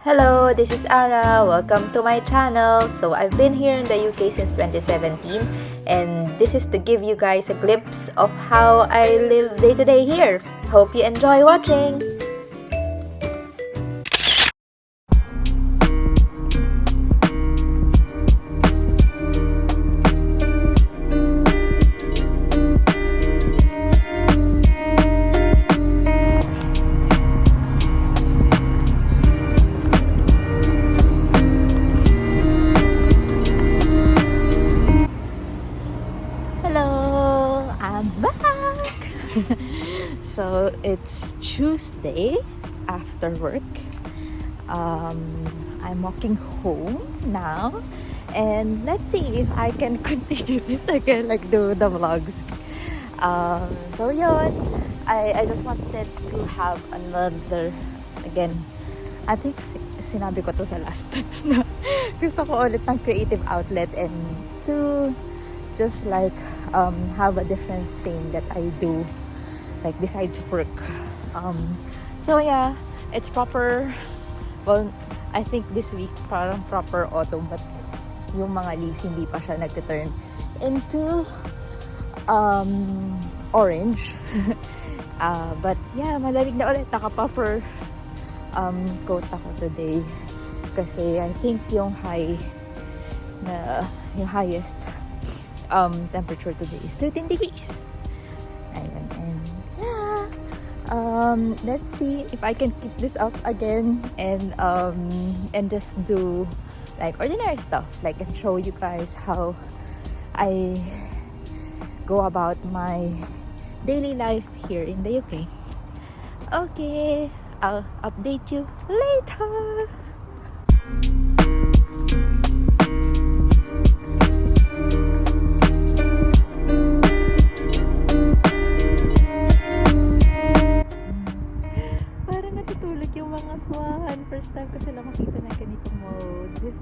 Hello, this is Ara. Welcome to my channel. So I've been here in the UK since 2017 and this is to give you guys a glimpse of how I live day to day here. Hope you enjoy watching. Hello, I'm back. So it's Tuesday after work. I'm walking home now, and let's see if I can continue this again, like do the vlogs. So yun, I just wanted to have another again. I think sinabi ko to sa last na gusto ko ulit ng creative outlet and to just like have a different thing that I do like besides work. So yeah, it's proper. Well, I think this week parang proper autumn, but yung mga leaves hindi pa siya nagte-turn into orange. But yeah, malamig na ulit. Naka-puffer coat ako today kasi I think yung highest temperature today is 13 degrees. Ayan, and yeah, let's see if I can keep this up again and just do like ordinary stuff, like and show you guys how I go about my daily life here in the UK. Okay, I'll update you later. Parang natutulog yung mga swan. First time ko sila makita na ganitong mode.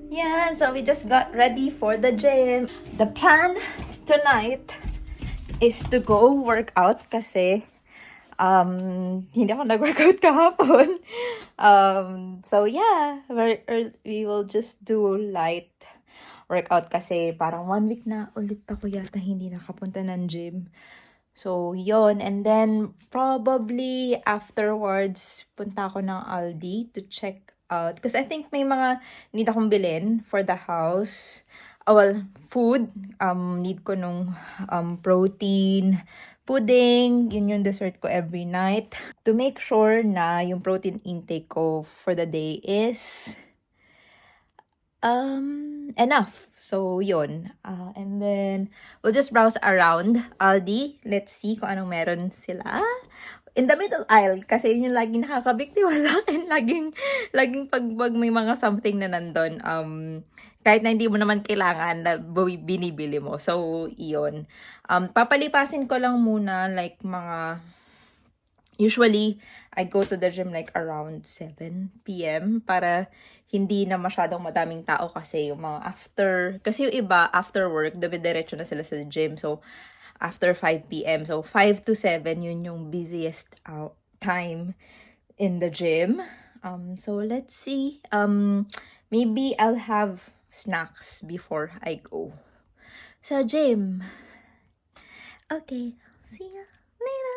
Yeah, so we just got ready for the gym. The plan tonight is to go work out kasi hindi ako nag-workout kahapon. So yeah, we will just do light workout kasi parang 1 week na ulit ako yata hindi nakapunta ng gym. So yon, and then probably afterwards punta ako ng Aldi to check out because I think may mga need akong bilhin for the house. Well, food. Need ko nung protein, pudding, yun yung dessert ko every night. To make sure na yung protein intake ko for the day is enough. So, yun. And then, we'll just browse around Aldi. Let's see kung anong meron sila. in the middle aisle kasi yun yung laging nakakabiktima sa akin. Laging pag may mga something na nandun, kahit na hindi mo naman kailangan na binibili mo. So, iyon. Papalipasin ko lang muna like usually, I go to the gym like around 7 p.m. para hindi na masyadong madaming tao kasi yung mga kasi yung iba, after work, diretso na sila sa gym. So, after 5 p.m. So, 5 to 7, yun yung busiest time in the gym. So, let's see. Maybe I'll have snacks before I go sa gym. Okay, see ya later.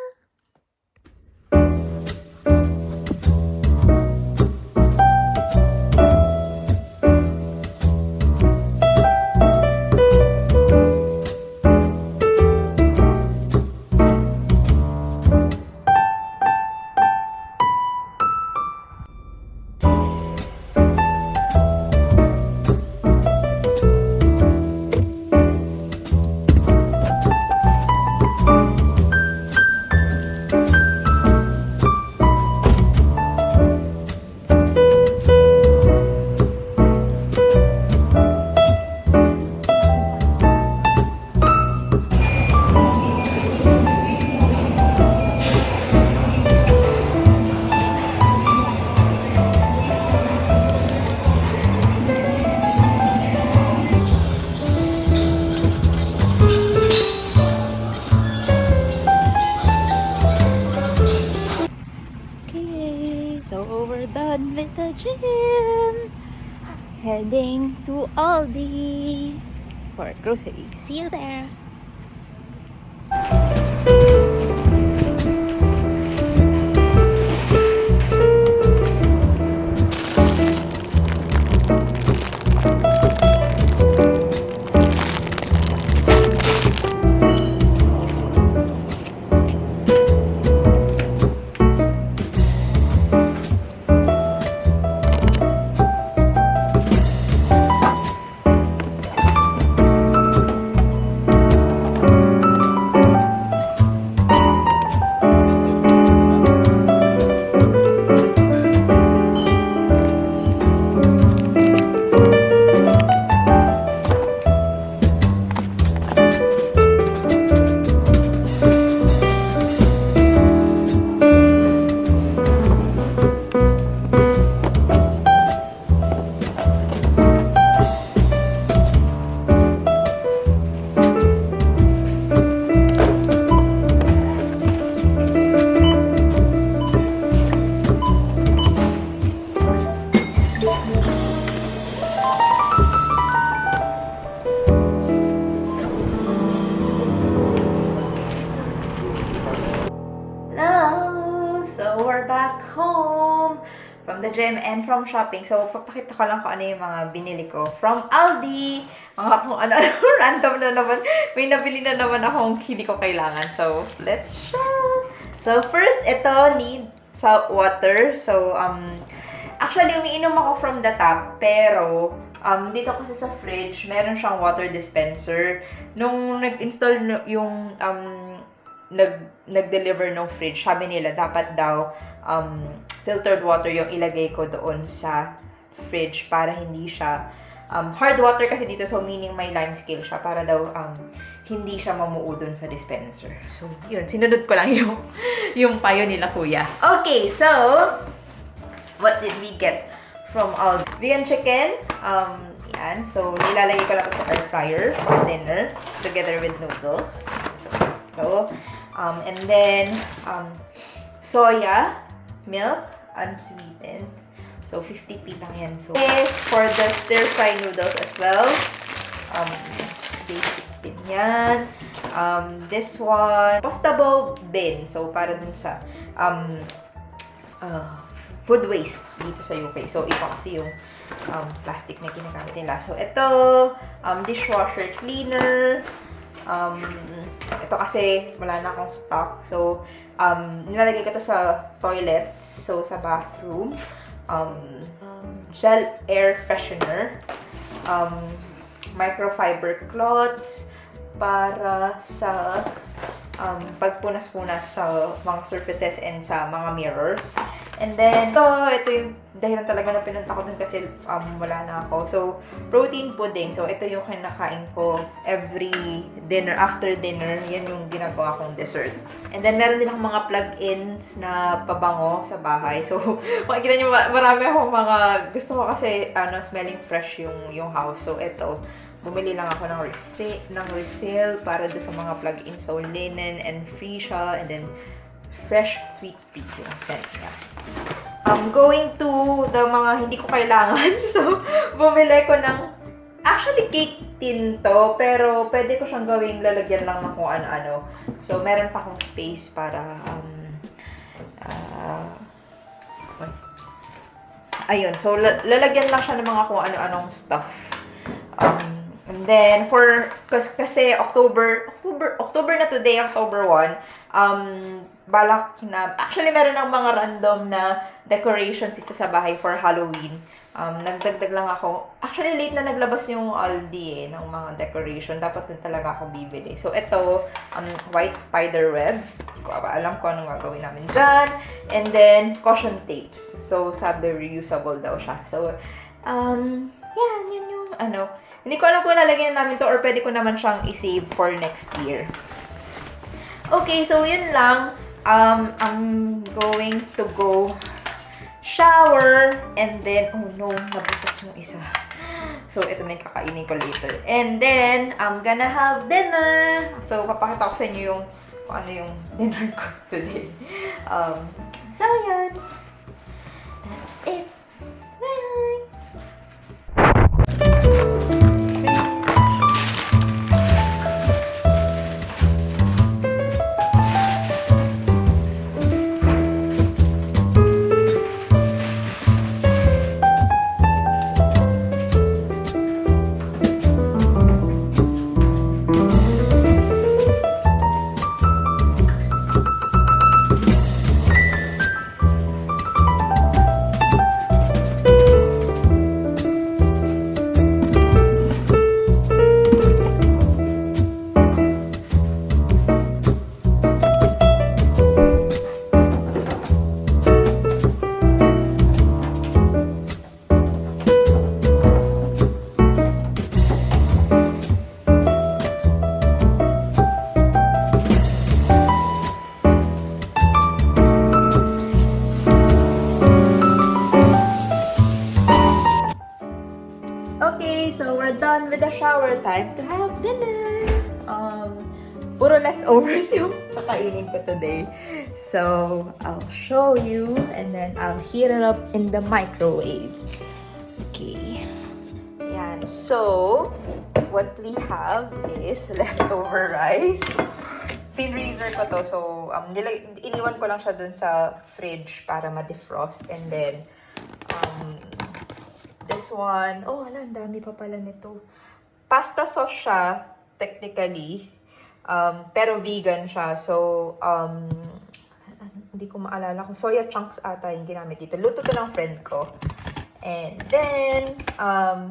So we're done with the gym. Heading to Aldi for groceries. See you there. So, we're back home from the gym and from shopping. So, papakita ko lang kung ano yung mga binili ko from Aldi. Mga kung ano, random na naman. May nabili na naman akong hindi ko kailangan. So, let's show. So, first, ito, need sa water. So, actually, umiinom ako from the tap. Pero, dito kasi sa fridge, meron siyang water dispenser. Nung nag-install yung, nag-deliver ng fridge, sabi nila dapat daw filtered water yung ilagay ko doon sa fridge para hindi siya hard water kasi dito, so meaning may lime scale siya para daw hindi siya mamuo doon sa dispenser. So yun, sinunod ko lang yung payo nila kuya. Okay, so what did we get from Aldi? Vegan chicken, yan. So nilalagay ko lang sa air fryer for dinner together with noodles. So and then, soya milk, unsweetened. So, 50p lang yan. So, this for the stir-fry noodles as well. Basic din yan. This one, compostable bin. So, para dun sa food waste dito sa UK. So, iba kasi yung plastic na ginagamit nila. So, ito, dishwasher cleaner. Ito kasi wala na akong stock. So, nilalagay ko to sa toilets. So, sa bathroom. Gel air freshener. Microfiber cloths para sa pagpunas-punas sa mga surfaces and sa mga mirrors. And then, ito yung dahilan talaga na pinunta ko dun kasi wala na ako. So, protein pudding. So, ito yung kinakain ko every dinner. After dinner, yan yung ginagawa kong dessert. And then, meron din akong mga plug-ins na pabango sa bahay. So, makikita nyo, marami akong mga, gusto ko kasi, smelling fresh yung house. So, ito, bumili lang ako ng refill para do sa mga plug-ins. So, linen and free siya. And then, fresh sweet pea yung scent niya. Going to the mga hindi ko kailangan. So, bumili ko ng, actually cake tin to, pero pwede ko siyang gawing lalagyan lang ng kung ano-ano. So, meron pa akong space para, ayun. So, lalagyan lang siya ng mga kung ano-anong stuff. And then, kasi October na today, October 1, balak na, actually meron ng mga random na decorations ito sa bahay for Halloween. Nagdagdag lang ako. Actually, late na naglabas yung Aldi ng mga decoration. Dapat din talaga ako bibili. So, ito, white spider web. Hindi ko alam kung anong gagawin namin dyan. And then, caution tapes. So, sabi reusable daw siya. So, yan yung Hindi ko alam kung lalagyan na namin to or pwede ko naman siyang i-save for next year. Okay, so yun lang. I'm going to go shower and then, oh no, nabutas yung isa. So, ito na yung kakainin ko later. And then, I'm gonna have dinner. So, papakita ko sa inyo yung kung ano yung dinner ko today. So, yan. That's it. Bye! So we're done with the shower time to have dinner. Puro leftovers yung kakainin ko today. So I'll show you and then I'll heat it up in the microwave. Okay. Yan. So what we have is leftover rice. Freezer ko to. So iniwan ko lang siya dun sa fridge para ma-defrost. And then this one, oh, ang dami pa pala nito. Pasta sauce siya, technically. Pero vegan siya. So, hindi ko maalala kung soya chunks ata yung ginamit dito. Luto to ng friend ko. And then,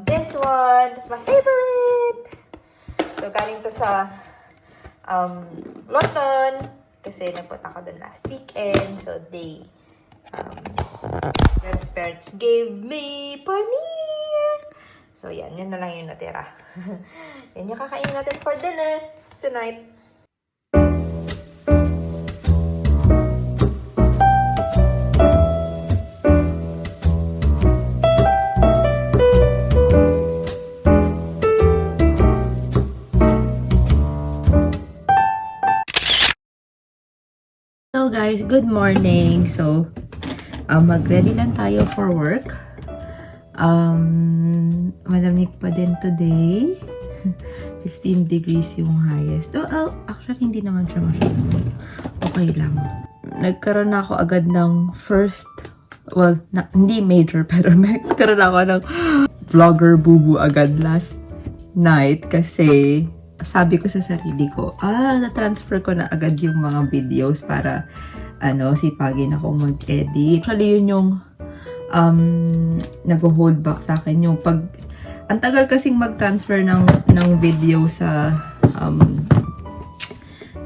this one is my favorite. So, galing to sa London. Kasi nagpunta ko dun last weekend. So, their parents gave me paneer. So, yan na lang yung natira. Yan yung kakainin natin for dinner tonight. Hello guys, good morning. So, mag-ready lang tayo for work. Malamig pa din today. 15 degrees yung highest. Actually, hindi naman siya masyadong okay lang. Nagkaroon na ako agad ng first, hindi major, pero nagkaroon ako ng vlogger bubu agad last night kasi sabi ko sa sarili ko, na-transfer ko na agad yung mga videos para sipagin ako mag-edit. Actually, yun yung nag-hold back sa akin. Yung ang tagal kasing mag-transfer ng video sa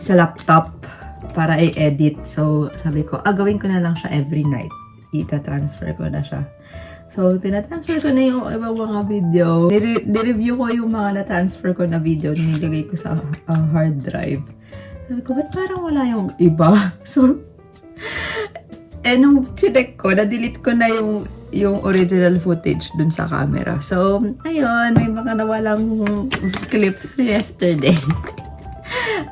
sa laptop para i-edit. So, sabi ko, gawin ko na lang siya every night. Ita-transfer ko na siya. So, tinatransfer ko na yung ibang mga video. Nireview ko yung mga na-transfer ko na video. Nilagay ko sa hard drive. Sabi ko, ba't parang wala yung iba? So, nung chinek ko, na-delete ko na yung original footage dun sa camera. So, ayun, may mga nawalang clips yesterday.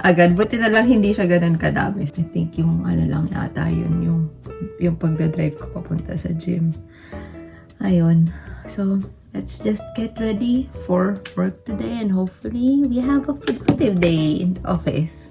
Agad, buti na lang hindi siya ganun kadami. I think yung ano lang yata yun, yung pagdadrive ko papunta sa gym. Ayun. So, let's just get ready for work today and hopefully we have a productive day in the office.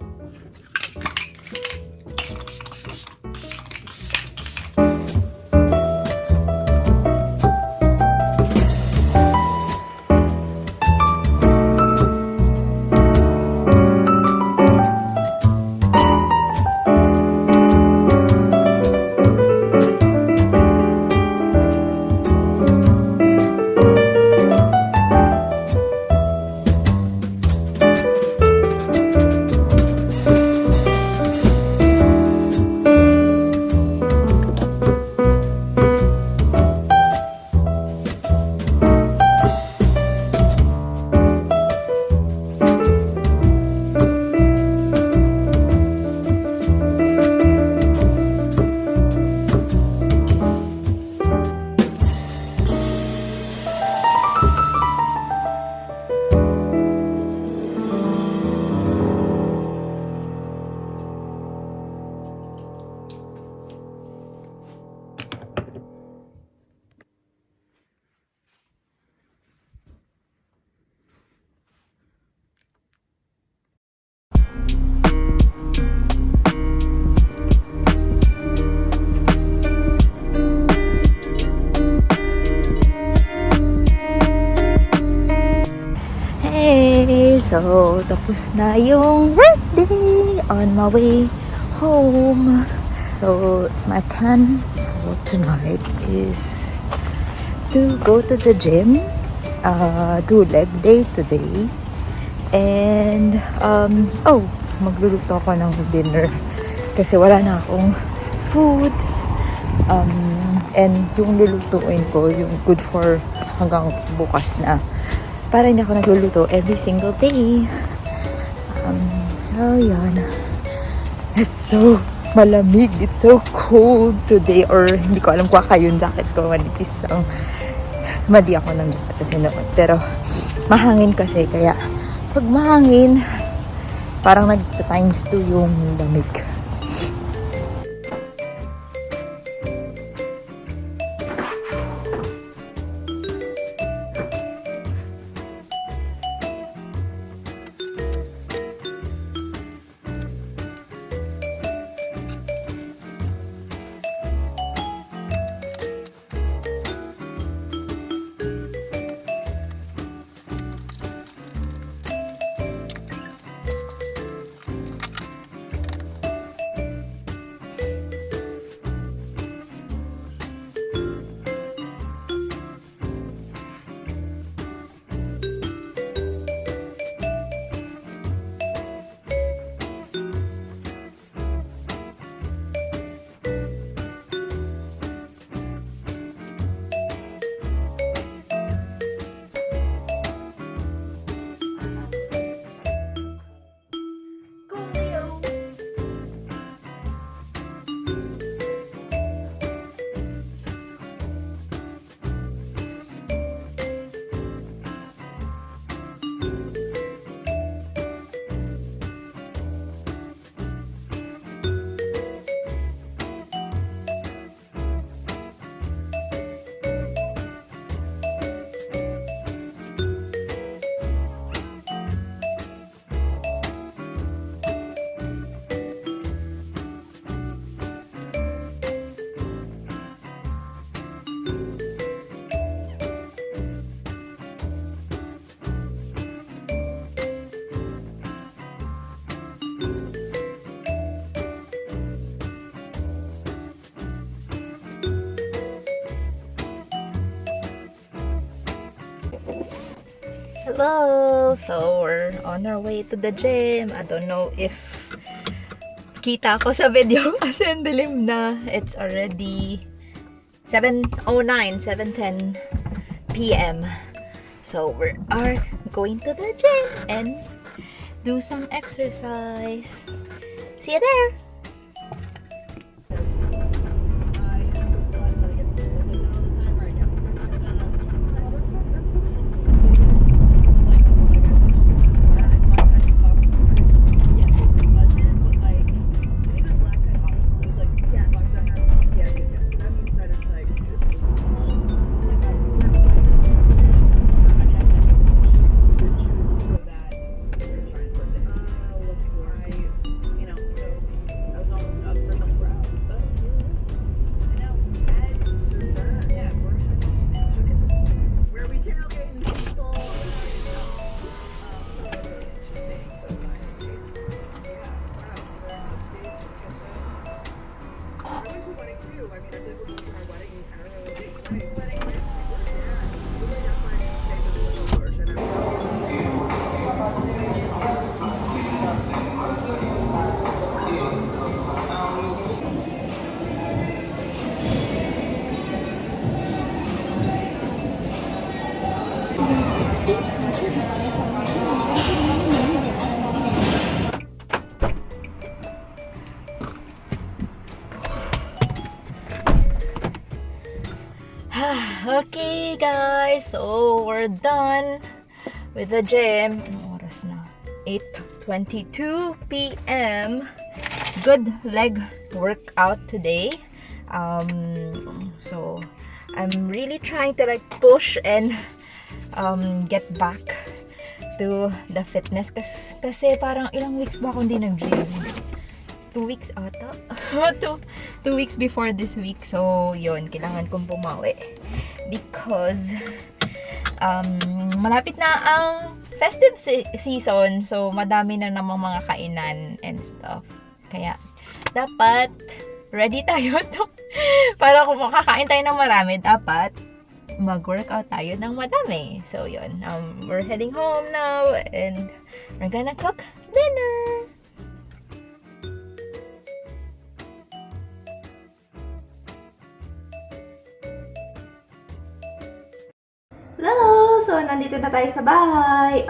So, tapos na yung workday on my way home. So, my plan for tonight is to go to the gym, do leg day today, and magluluto ako ng dinner kasi wala na akong food, and yung lulutuin ko, yung good for hanggang bukas na. Para hindi ako nagluluto every single day. So, yan. It's so malamig. It's so cold today. Or, hindi ko alam kung yung jacket ko. Manipis lang. Madi ako ng jacket kasi noon. Pero, mahangin kasi. Kaya, pag mahangin, parang nag-times 2 yung lamig. Hello! So, we're on our way to the gym. I don't know if kita ko sa video kasi ang dilim na. It's already 7:09, 7:10 p.m. So we are going to the gym and do some exercise. See you there! Okay guys, so we're done with the gym. Anong oras na? 8:22 p.m. Good leg workout today. So I'm really trying to like push and get back to the fitness kasi parang ilang weeks ba ako hindi nag-gym. 2 weeks ata. 2 weeks before this week. So, yun. Kailangan kong pumawi. Because, malapit na ang festive season. So, madami na namang mga kainan and stuff. Kaya, dapat ready tayo to. Para kung makakain tayo ng marami, dapat mag-workout tayo ng madami. So, yun. We're heading home now and we're gonna cook dinner. Hello! So, nandito na tayo sa bahay.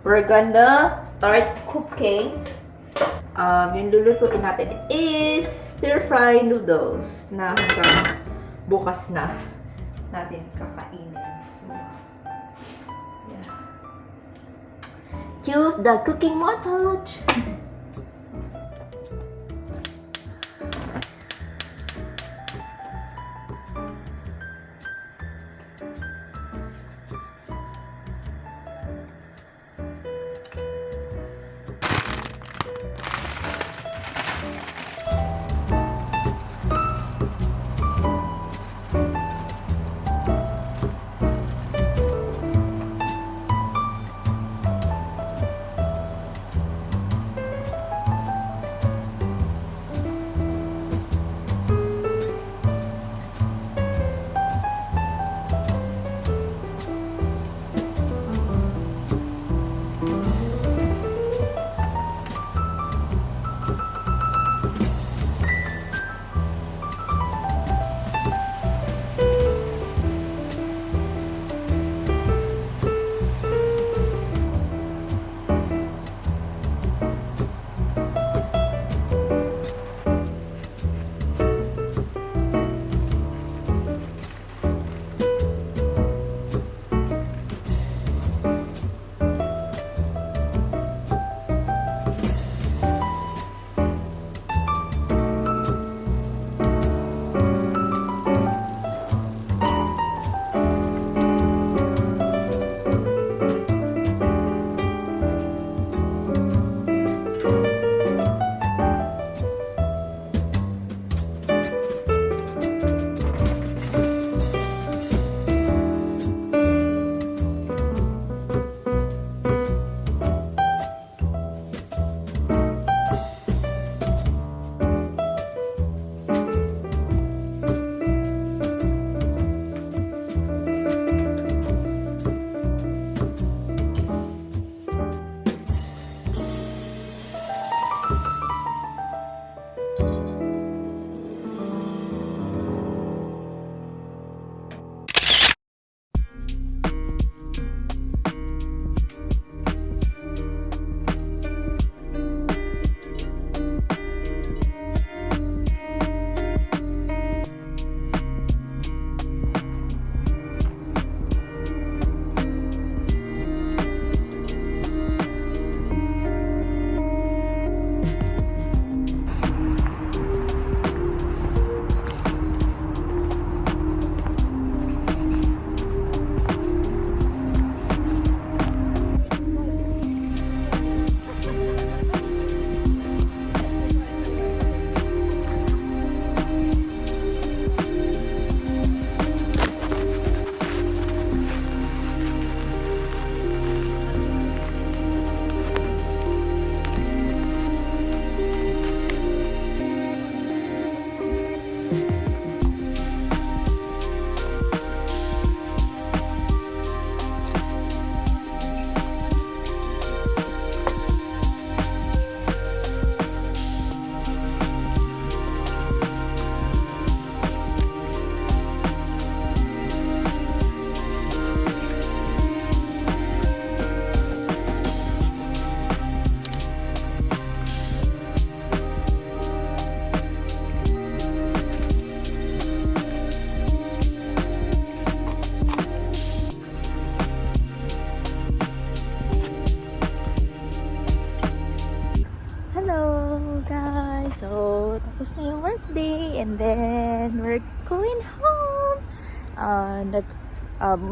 We're gonna start cooking. Yung lulutuin natin is stir-fry noodles na hanggang bukas na natin kakainin. So, yeah. Cue the cooking montage!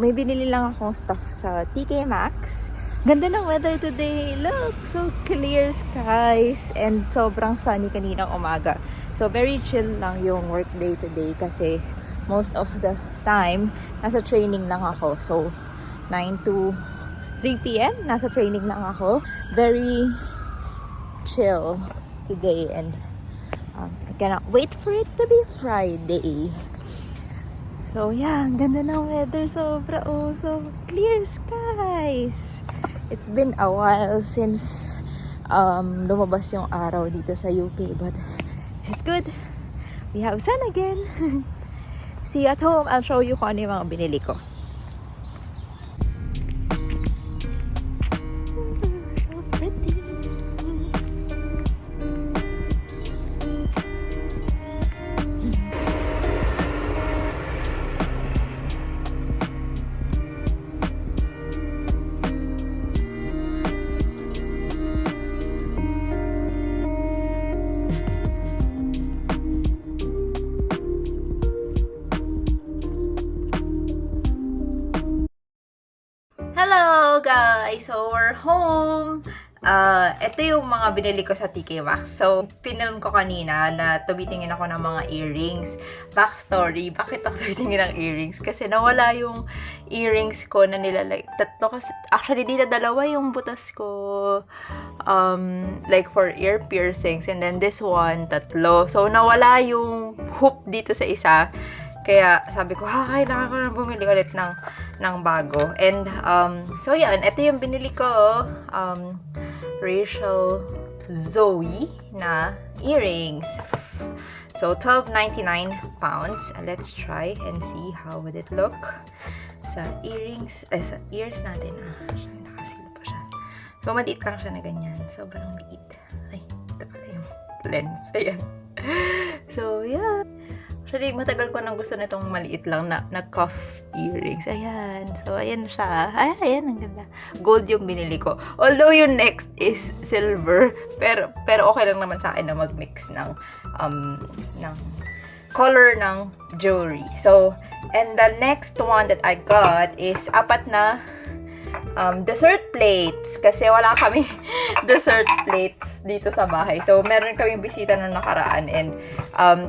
may binili lang akong stuff sa TK Maxx. Ganda ng weather today. Look, so clear skies and sobrang sunny kaninang umaga. So very chill lang yung work day today kasi most of the time nasa training lang ako. So 9 to 3 p.m. nasa training lang ako. Very chill today and I cannot wait for it to be Friday. So yeah, ang ganda ng weather, sobra so clear skies. It's been a while since lumabas yung araw dito sa UK, but this is good. We have sun again. See you at home. I'll show you kung ano yung mga binili ko. So pretty. Hello guys! So we're home! Ito yung mga binili ko sa TK Maxx. So, pinilm ko kanina na tumitingin ako ng mga earrings. Backstory, bakit ako tumitingin ng earrings? Kasi nawala yung earrings ko na nilalagay. Tatlo kasi, actually dito dalawa yung butas ko. Like for ear piercings. And then this one, tatlo. So, nawala yung hoop dito sa isa. Kaya sabi ko, kailangan ko na bumili ulit ng bago. And, so yan, ito yung binili ko. Rachel Zoe na earrings. So, £12.99. Let's try and see how would it look. Sa earrings, sa ears natin. Nakasilo pa siya. So, maliit lang siya na ganyan. Sobrang liit. Ay, ito pala yung lens. Ayan. So, yeah. Actually, matagal ko nang gusto nitong maliit lang na cuff earrings. Ayan. So, ayan siya. Ayan, ang ganda. Gold yung binili ko. Although yung next is silver. Pero okay lang naman sa akin na mag-mix ng color ng jewelry. So, and the next one that I got is apat na dessert plates. Kasi wala kami dessert plates dito sa bahay. So, meron kaming bisita nung nakaraan and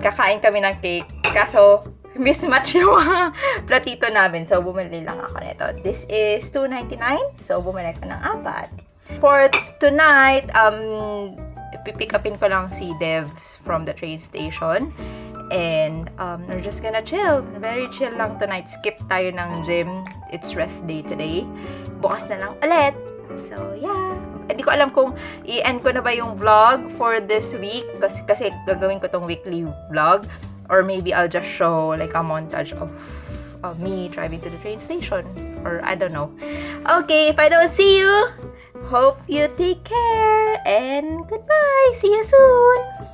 kakain kami ng cake. Kaso, mismatch yung mga platito namin. So, bumili lang ako nito. This is $2.99. So, bumili ko ng apat. For tonight, pipick upin ko lang si Devs from the train station. And we're just gonna chill. Very chill lang tonight. Skip tayo ng gym. It's rest day today. Bukas na lang ulit. So, yeah. Hindi ko alam kung i-end ko na ba yung vlog for this week. Kasi gagawin ko tong weekly vlog. Or maybe I'll just show like a montage of me driving to the train station. Or I don't know. Okay, if I don't see you, hope you take care. And goodbye. See you soon.